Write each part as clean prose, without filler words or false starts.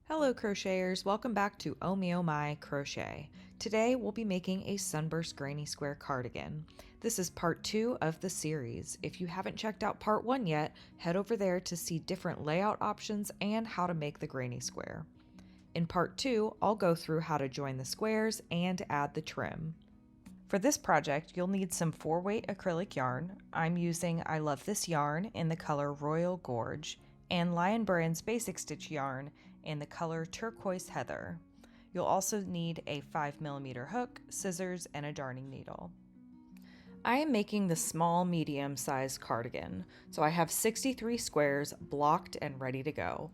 Hello crocheters, welcome back to Oh Me Oh My Crochet. Today we'll be making a Sunburst Granny Square cardigan. This is part 2 of the series. If you haven't checked out part 1 yet, head over there to see different layout options and how to make the granny square. In part 2, I'll go through how to join the squares and add the trim. For this project, you'll need some 4-weight acrylic yarn. I'm using I Love This yarn in the color Royal Gorge and Lion Brand's Basic Stitch yarn in the color Turquoise Heather. You'll also need a 5mm hook, scissors, and a darning needle. I am making the small medium size cardigan, so I have 63 squares blocked and ready to go.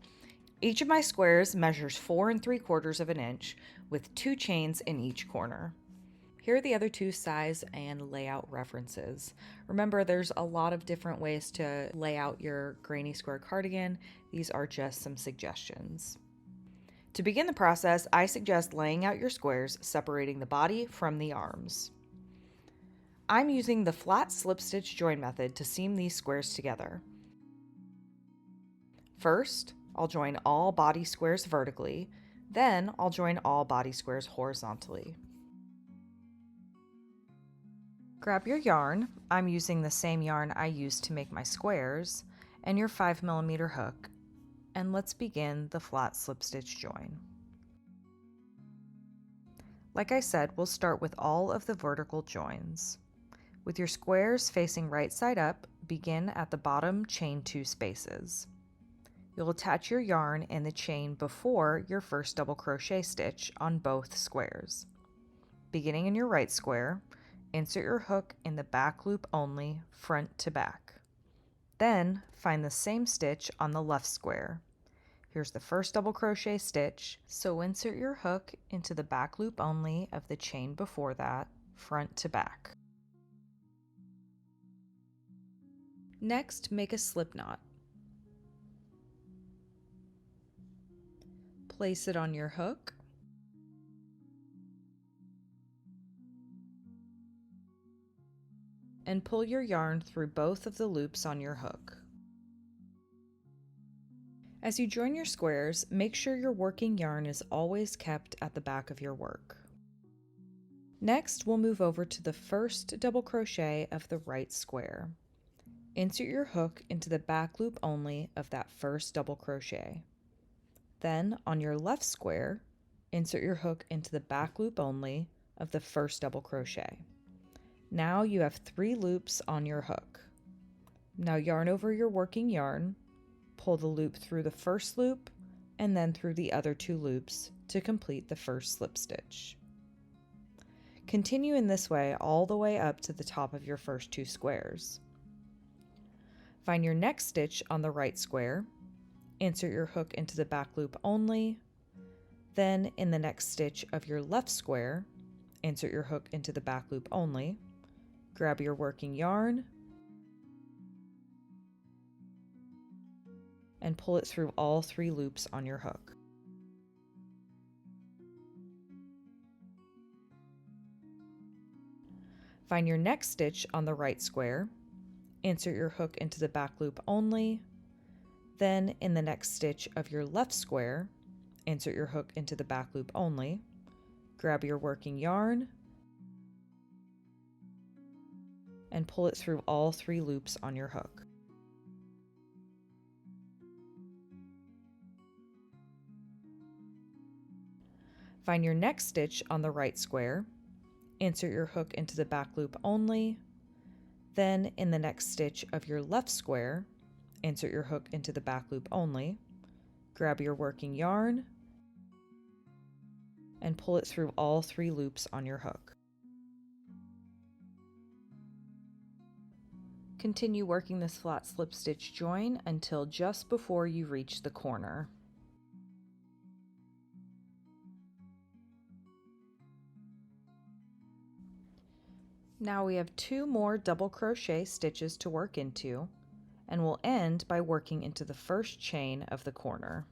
Each of my squares measures 4 3/4 of an inch with 2 chains in each corner. Here are the other 2 size and layout references. Remember, there's a lot of different ways to lay out your granny square cardigan. These are just some suggestions. To begin the process, I suggest laying out your squares, separating the body from the arms. I'm using the flat slip stitch join method to seam these squares together. First, I'll join all body squares vertically, then I'll join all body squares horizontally. Grab your yarn, I'm using the same yarn I used to make my squares, and your 5mm hook, and let's begin the flat slip stitch join. Like I said, we'll start with all of the vertical joins. With your squares facing right side up, begin at the bottom chain 2 spaces. You'll attach your yarn in the chain before your first double crochet stitch on both squares. Beginning in your right square, insert your hook in the back loop only, front to back. Then find the same stitch on the left square. Here's the first double crochet stitch, so insert your hook into the back loop only of the chain before that, front to back. Next, make a slip knot. Place it on your hook. And pull your yarn through both of the loops on your hook. As you join your squares, make sure your working yarn is always kept at the back of your work. Next, we'll move over to the first double crochet of the right square. Insert your hook into the back loop only of that first double crochet. Then, on your left square, insert your hook into the back loop only of the first double crochet. Now you have 3 loops on your hook. Now yarn over your working yarn, pull the loop through the first loop, and then through the other 2 loops to complete the first slip stitch. Continue in this way all the way up to the top of your first 2 squares. Find your next stitch on the right square, insert your hook into the back loop only, then in the next stitch of your left square, insert your hook into the back loop only, grab your working yarn, and pull it through all 3 loops on your hook. Find your next stitch on the right square, insert your hook into the back loop only, then in the next stitch of your left square, insert your hook into the back loop only, grab your working yarn, and pull it through all 3 loops on your hook. Find your next stitch on the right square, insert your hook into the back loop only, then in the next stitch of your left square, insert your hook into the back loop only, grab your working yarn, and pull it through all 3 loops on your hook. Continue working this flat slip stitch join until just before you reach the corner. Now we have 2 more double crochet stitches to work into, and we'll end by working into the first chain of the corner.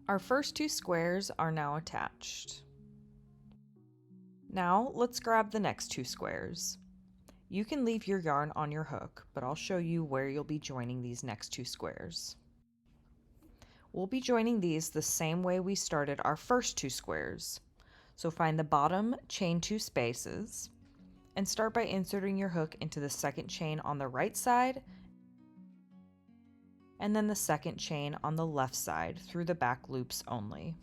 Our first 2 squares are now attached. Now let's grab the next 2 squares. You can leave your yarn on your hook, but I'll show you where you'll be joining these next 2 squares. We'll be joining these the same way we started our first 2 squares. So find the bottom, chain 2 spaces, and start by inserting your hook into the second chain on the right side and then the second chain on the left side through the back loops only.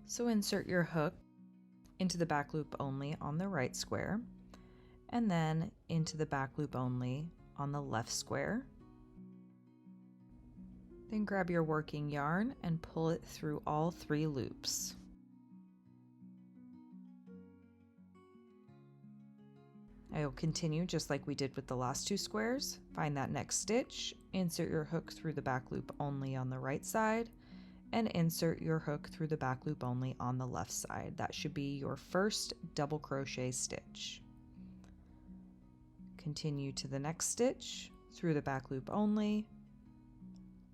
So insert your hook into the back loop only on the right square and then into the back loop only on the left square. Then grab your working yarn and pull it through all 3 loops. I will continue just like we did with the last 2 squares. Find that next stitch, insert your hook through the back loop only on the right side, and insert your hook through the back loop only on the left side. That should be your first double crochet stitch. Continue to the next stitch, through the back loop only,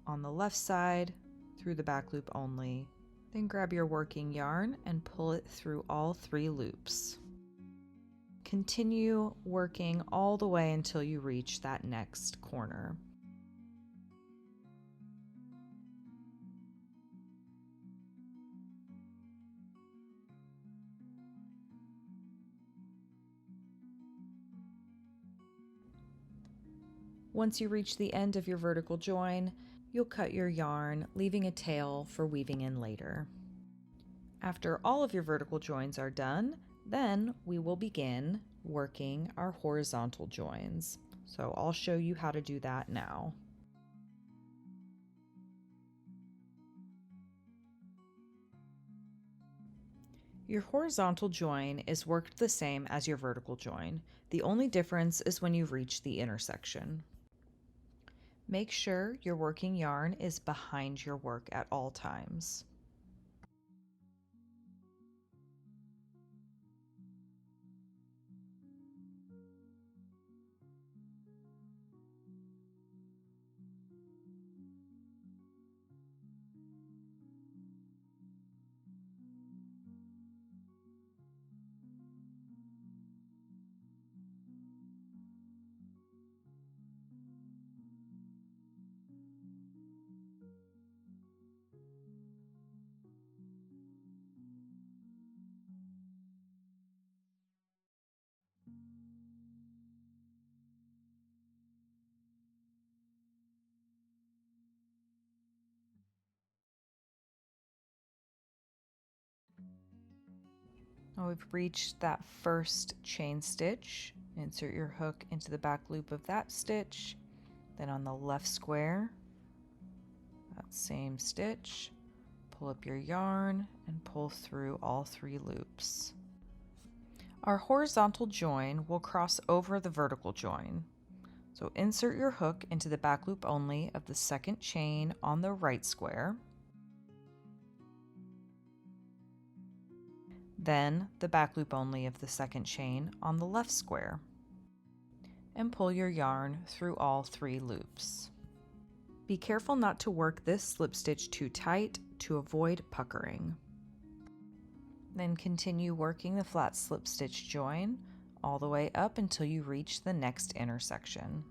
on the left side, through the back loop only, then grab your working yarn and pull it through all 3 loops. Continue working all the way until you reach that next corner. Once you reach the end of your vertical join, you'll cut your yarn, leaving a tail for weaving in later. After all of your vertical joins are done, then we will begin working our horizontal joins. So I'll show you how to do that now. Your horizontal join is worked the same as your vertical join. The only difference is when you reach the intersection. Make sure your working yarn is behind your work at all times. Now we've reached that first chain stitch. Insert your hook into the back loop of that stitch, then on the left square, that same stitch, pull up your yarn and pull through all 3 loops. Our horizontal join will cross over the vertical join. So insert your hook into the back loop only of the second chain on the right square, then the back loop only of the second chain on the left square, and pull your yarn through all 3 loops. Be careful not to work this slip stitch too tight to avoid puckering. Then continue working the flat slip stitch join all the way up until you reach the next intersection.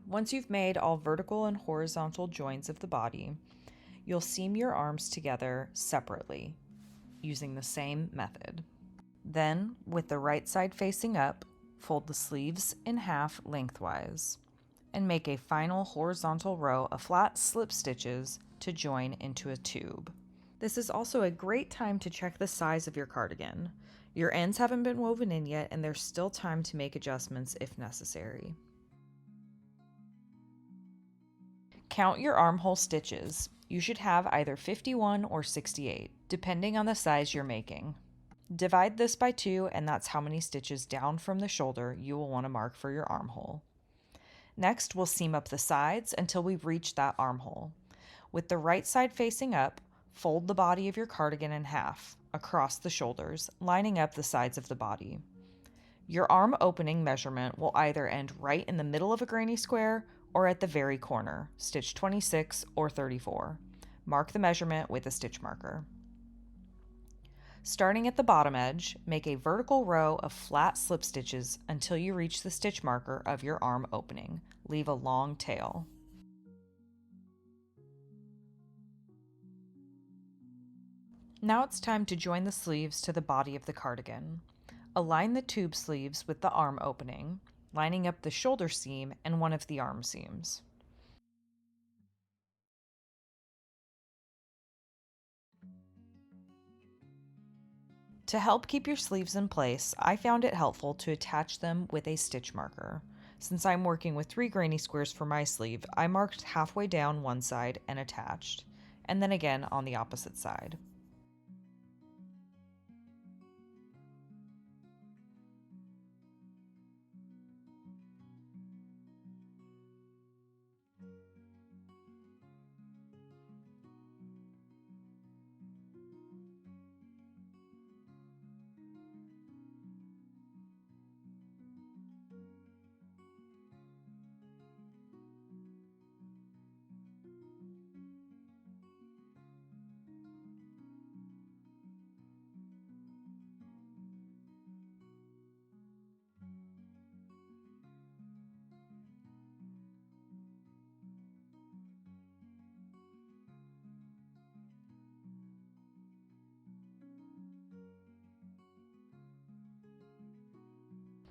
Once you've made all vertical and horizontal joins of the body, you'll seam your arms together separately using the same method. Then, with the right side facing up, fold the sleeves in half lengthwise and make a final horizontal row of flat slip stitches to join into a tube. This is also a great time to check the size of your cardigan. Your ends haven't been woven in yet, and there's still time to make adjustments if necessary. Count your armhole stitches. You should have either 51 or 68, depending on the size you're making. Divide this by 2, and that's how many stitches down from the shoulder you will want to mark for your armhole. Next, we'll seam up the sides until we've reached that armhole. With the right side facing up, fold the body of your cardigan in half, across the shoulders, lining up the sides of the body. Your arm opening measurement will either end right in the middle of a granny square or at the very corner, stitch 26 or 34. Mark the measurement with a stitch marker. Starting at the bottom edge, make a vertical row of flat slip stitches until you reach the stitch marker of your arm opening. Leave a long tail. Now it's time to join the sleeves to the body of the cardigan. Align the tube sleeves with the arm opening, lining up the shoulder seam and one of the arm seams. To help keep your sleeves in place, I found it helpful to attach them with a stitch marker. Since I'm working with 3 granny squares for my sleeve, I marked halfway down one side and attached, and then again on the opposite side.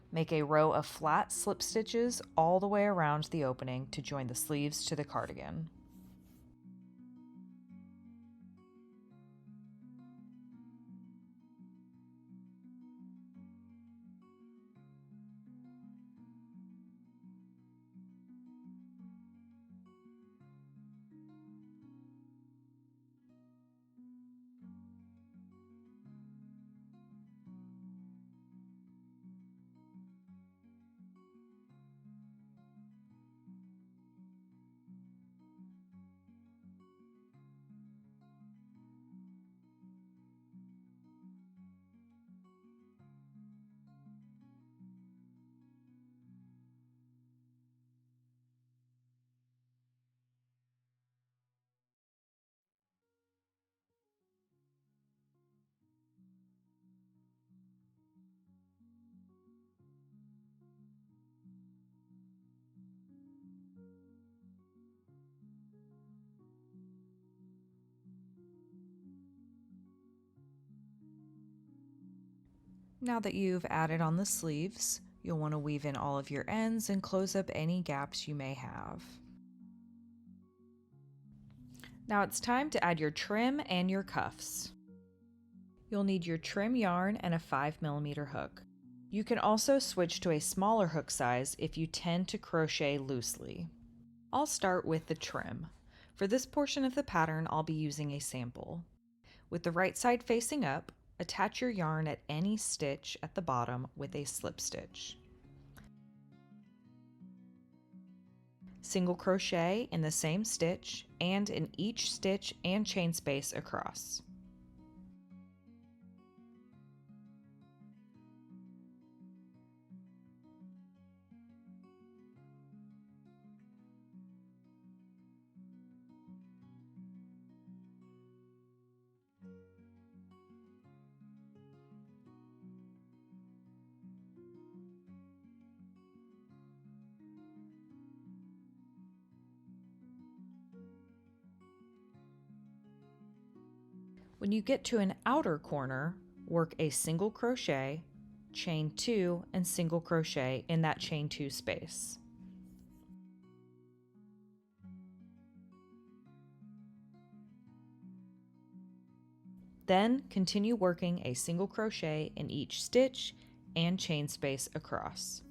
Make a row of flat slip stitches all the way around the opening to join the sleeves to the cardigan. Now that you've added on the sleeves, you'll want to weave in all of your ends and close up any gaps you may have. Now it's time to add your trim and your cuffs. You'll need your trim yarn and a 5mm hook. You can also switch to a smaller hook size if you tend to crochet loosely. I'll start with the trim. For this portion of the pattern, I'll be using a sample. With the right side facing up, attach your yarn at any stitch at the bottom with a slip stitch. Single crochet in the same stitch and in each stitch and chain space across. When you get to an outer corner, work a single crochet, chain 2, and single crochet in that chain 2 space. Then continue working a single crochet in each stitch and chain space across.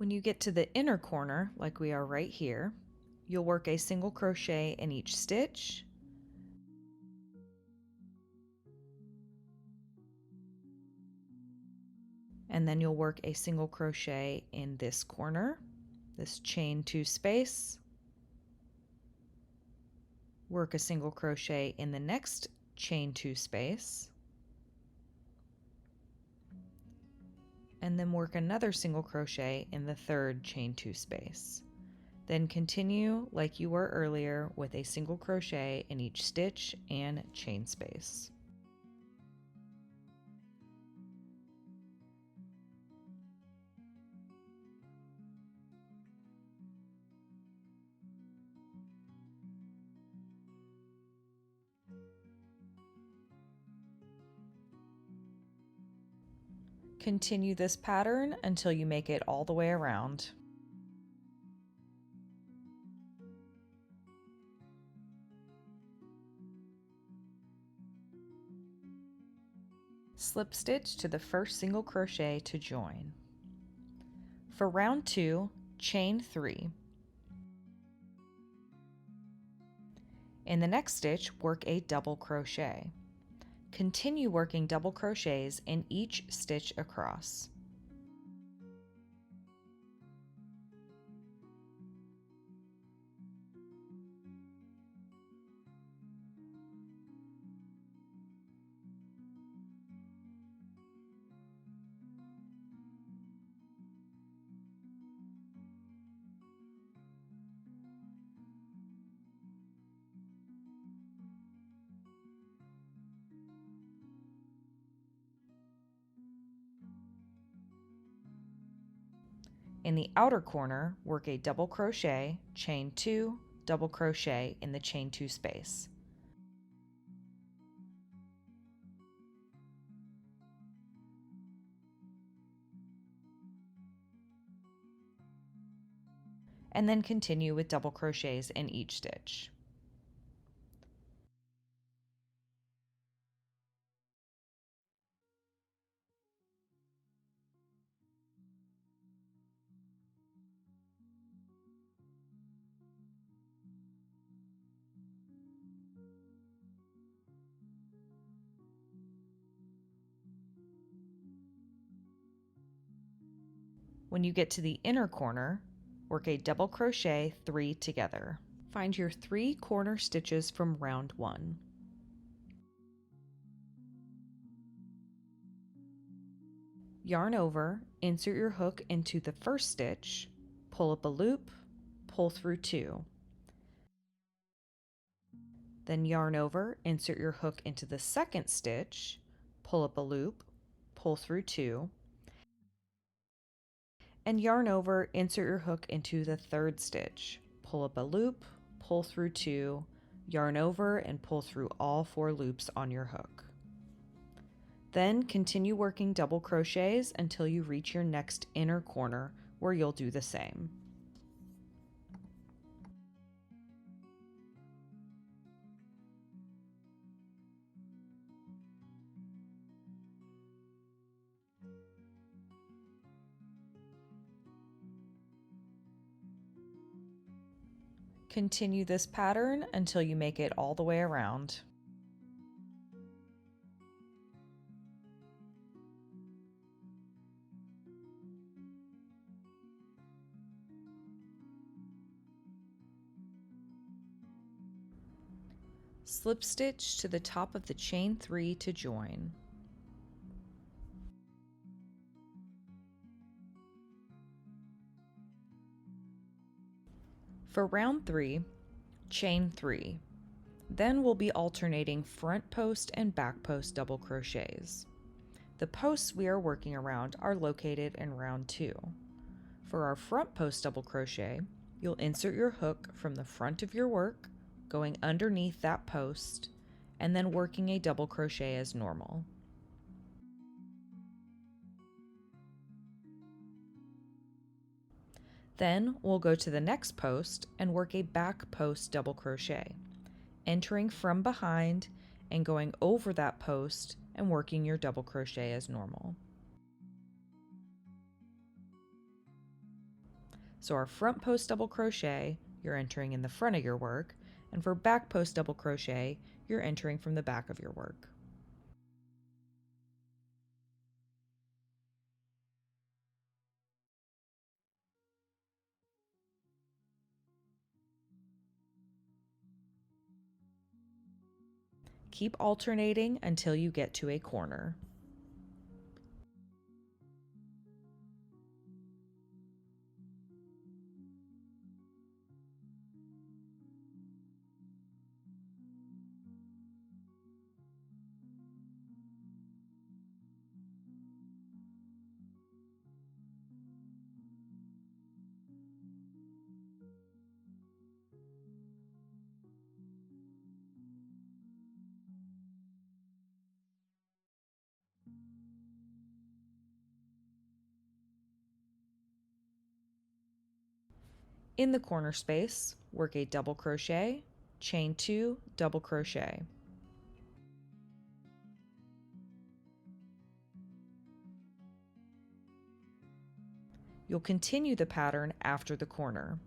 When you get to the inner corner, like we are right here, you'll work a single crochet in each stitch, and then you'll work a single crochet in this corner, this chain 2 space, work a single crochet in the next chain 2 space, and then work another single crochet in the third chain 2 space. Then continue like you were earlier with a single crochet in each stitch and chain space. Continue this pattern until you make it all the way around. Slip stitch to the first single crochet to join. For round 2, chain 3. In the next stitch, work a double crochet. Continue working double crochets in each stitch across. In the outer corner, work a double crochet, chain 2, double crochet in the chain 2 space. And then continue with double crochets in each stitch. When you get to the inner corner, work a double crochet 3 together. Find your 3 corner stitches from round 1. Yarn over, insert your hook into the first stitch, pull up a loop, pull through 2. Then yarn over, insert your hook into the second stitch, pull up a loop, pull through 2, and yarn over, insert your hook into the third stitch, pull up a loop, pull through 2, yarn over, and pull through all 4 loops on your hook. Then continue working double crochets until you reach your next inner corner, where you'll do the same. Continue this pattern until you make it all the way around. Slip stitch to the top of the chain 3 to join. For round 3, chain 3. Then we'll be alternating front post and back post double crochets. The posts we are working around are located in round 2. For our front post double crochet, you'll insert your hook from the front of your work, going underneath that post, and then working a double crochet as normal. Then we'll go to the next post and work a back post double crochet, entering from behind and going over that post and working your double crochet as normal. So our front post double crochet, you're entering in the front of your work, and for back post double crochet, you're entering from the back of your work. Keep alternating until you get to a corner. In the corner space, work a double crochet, chain 2, double crochet. You'll continue the pattern after the corner.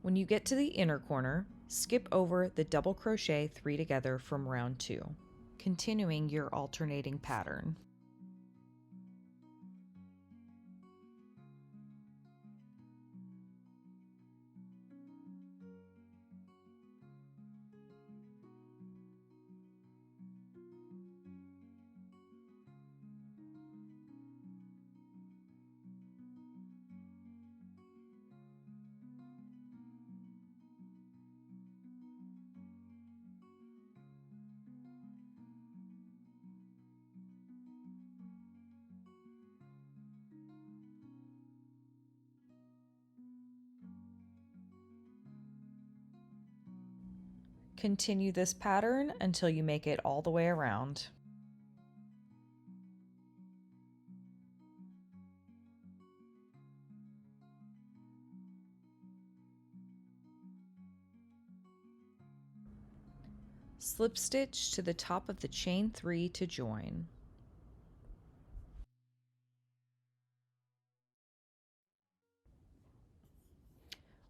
When you get to the inner corner, skip over the double crochet 3 together from round 2, continuing your alternating pattern. Continue this pattern until you make it all the way around. Slip stitch to the top of the chain 3 to join.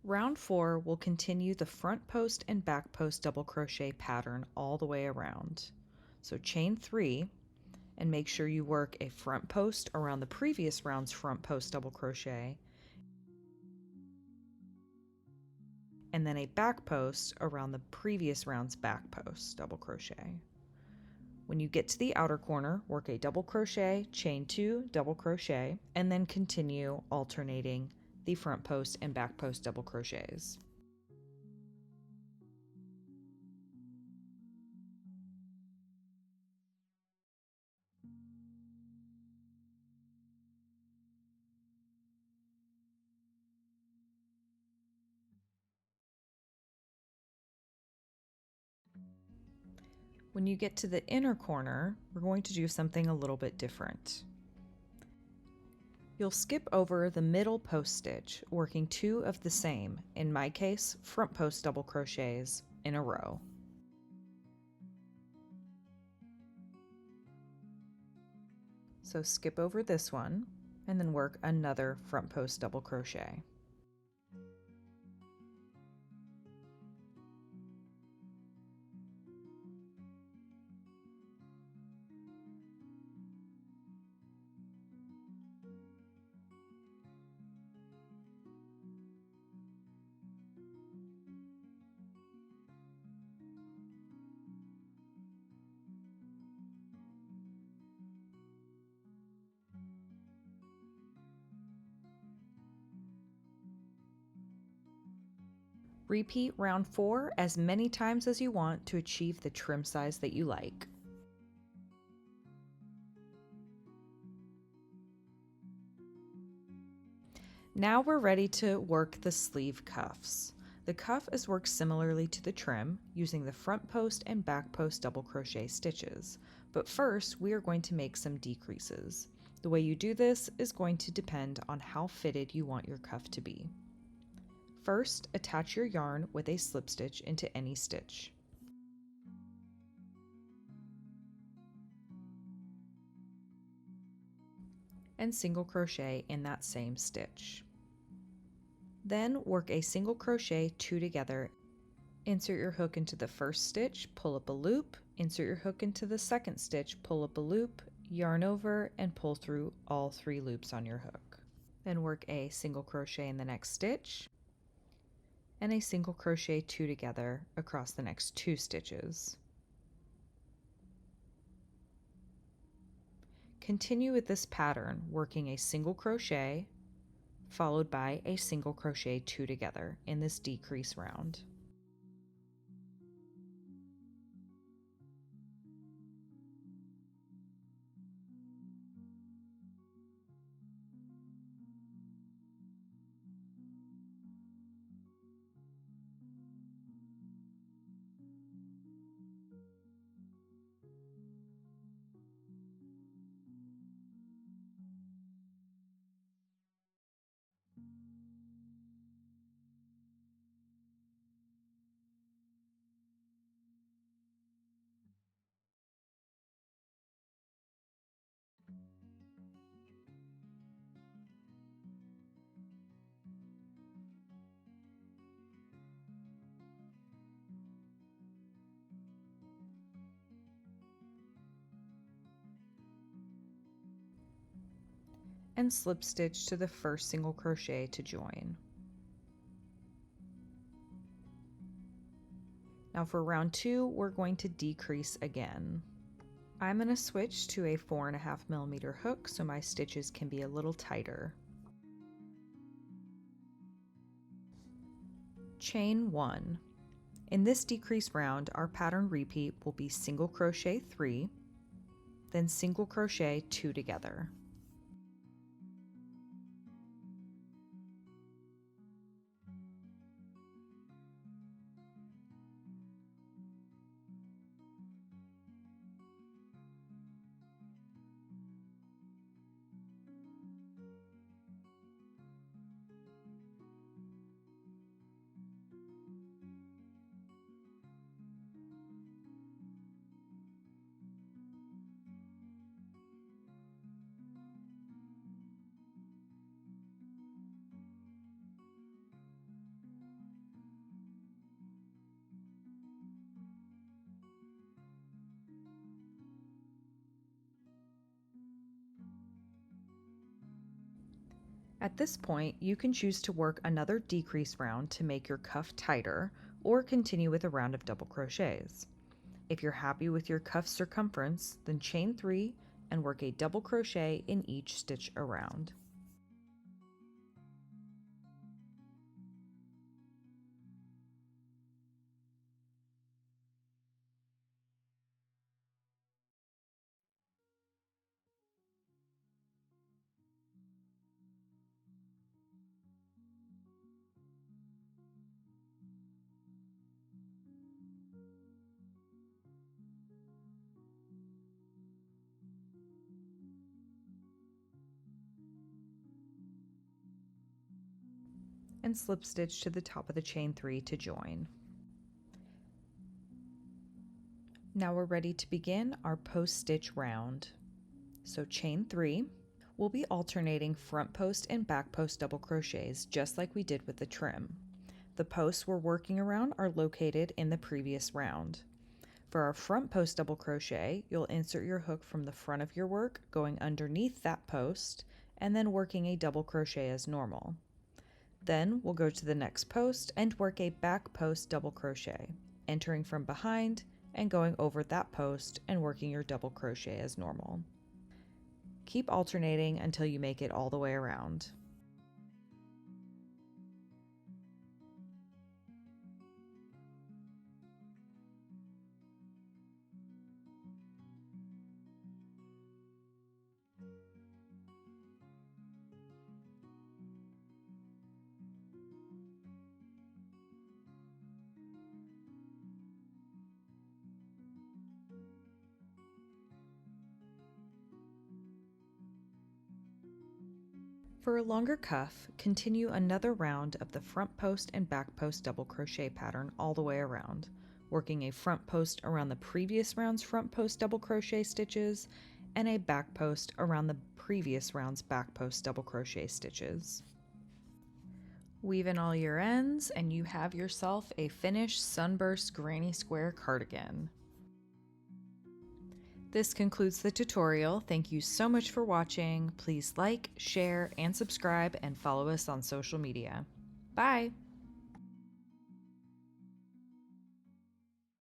Round 4 will continue the front post and back post double crochet pattern all the way around. So chain 3 and make sure you work a front post around the previous round's front post double crochet and then a back post around the previous round's back post double crochet. When you get to the outer corner, work a double crochet, chain 2, double crochet, and then continue alternating the front post and back post double crochets. When you get to the inner corner, we're going to do something a little bit different. You'll skip over the middle post stitch, working 2 of the same, in my case, front post double crochets, in a row. So skip over this one, and then work another front post double crochet. Repeat round 4 as many times as you want to achieve the trim size that you like. Now we're ready to work the sleeve cuffs. The cuff is worked similarly to the trim, using the front post and back post double crochet stitches. But first, we are going to make some decreases. The way you do this is going to depend on how fitted you want your cuff to be. First, attach your yarn with a slip stitch into any stitch. And single crochet in that same stitch. Then work a single crochet two together. Insert your hook into the first stitch, pull up a loop, insert your hook into the second stitch, pull up a loop, yarn over, and pull through all 3 loops on your hook. Then work a single crochet in the next stitch, and a single crochet two together across the next 2 stitches. Continue with this pattern, working a single crochet, followed by a single crochet two together in this decrease round. And slip stitch to the first single crochet to join. Now for round 2, we're going to decrease again. I'm going to switch to a 4.5mm hook so my stitches can be a little tighter. Chain 1. In this decrease round, our pattern repeat will be single crochet 3, then single crochet 2 together. At this point, you can choose to work another decrease round to make your cuff tighter, or continue with a round of double crochets. If you're happy with your cuff circumference, then chain 3 and work a double crochet in each stitch around. And slip stitch to the top of the chain 3 to join. Now we're ready to begin our post stitch round. So chain 3, we'll be alternating front post and back post double crochets just like we did with the trim. The posts we're working around are located in the previous round. For our front post double crochet, you'll insert your hook from the front of your work, going underneath that post, and then working a double crochet as normal. Then we'll go to the next post and work a back post double crochet, entering from behind and going over that post and working your double crochet as normal. Keep alternating until you make it all the way around. For a longer cuff, continue another round of the front post and back post double crochet pattern all the way around, working a front post around the previous round's front post double crochet stitches and a back post around the previous round's back post double crochet stitches. Weave in all your ends and you have yourself a finished Sunburst Granny Square cardigan. This concludes the tutorial. Thank you so much for watching. Please like, share, and subscribe, and follow us on social media. Bye!